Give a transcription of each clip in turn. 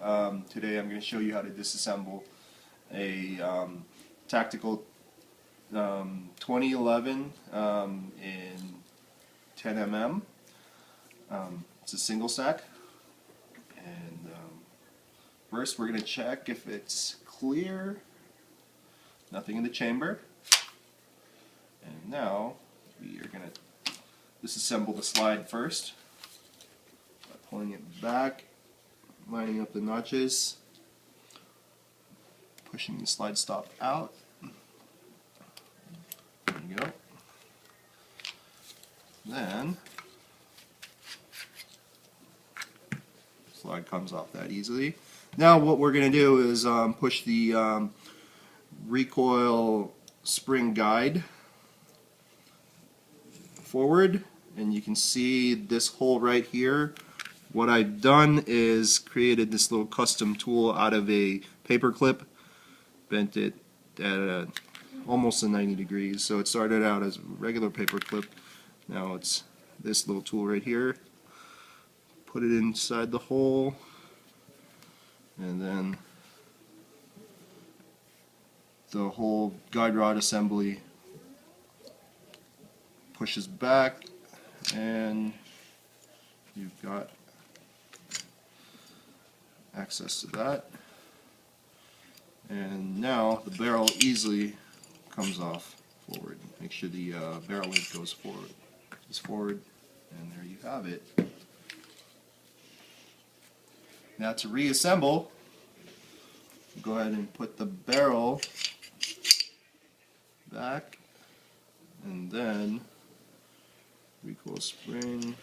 Today I'm going to show you how to disassemble a tactical 2011 in 10mm. It's a single stack, and first we're going to check if it's clear, nothing in the chamber, and now we are going to disassemble the slide first by pulling it back, lining up the notches, pushing the slide stop out. There you go. Then slide comes off that easily. Now what we're going to do is push the recoil spring guide forward, and you can see this hole right here. What I've done is created this little custom tool out of a paper clip, bent it at almost 90 degrees. So it started out as a regular paper clip. Now it's this little tool right here. Put it inside the hole, and then the whole guide rod assembly pushes back, and you've got access to that. And now the barrel easily comes off forward. Make sure the barrel link goes forward, and there you have it. Now to reassemble, go ahead and put the barrel back, and then recoil spring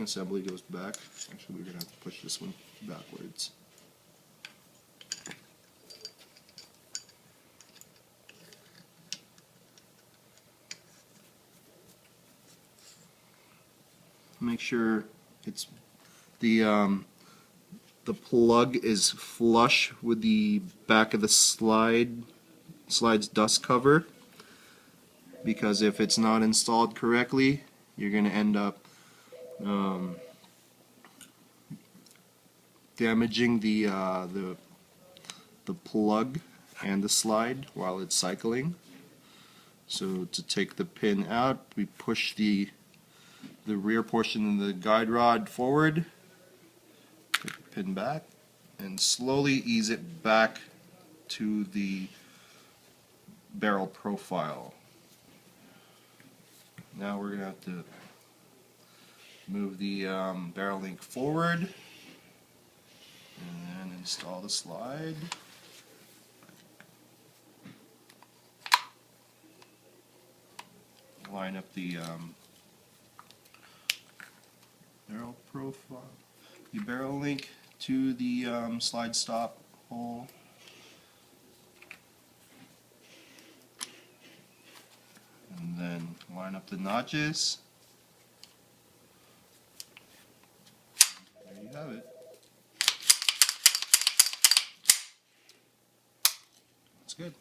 assembly goes back. Actually, we're going to have to push this one backwards. Make sure it's the plug is flush with the back of the slide's dust cover, because if it's not installed correctly, you're going to end up damaging the plug and the slide while it's cycling. So to take the pin out, we push the rear portion of the guide rod forward, take the pin back, and slowly ease it back to the barrel profile. Now we're going to have to move the barrel link forward and then install the slide. Line up the barrel profile, the barrel link to the slide stop hole. And then line up the notches. There you have it. That's good.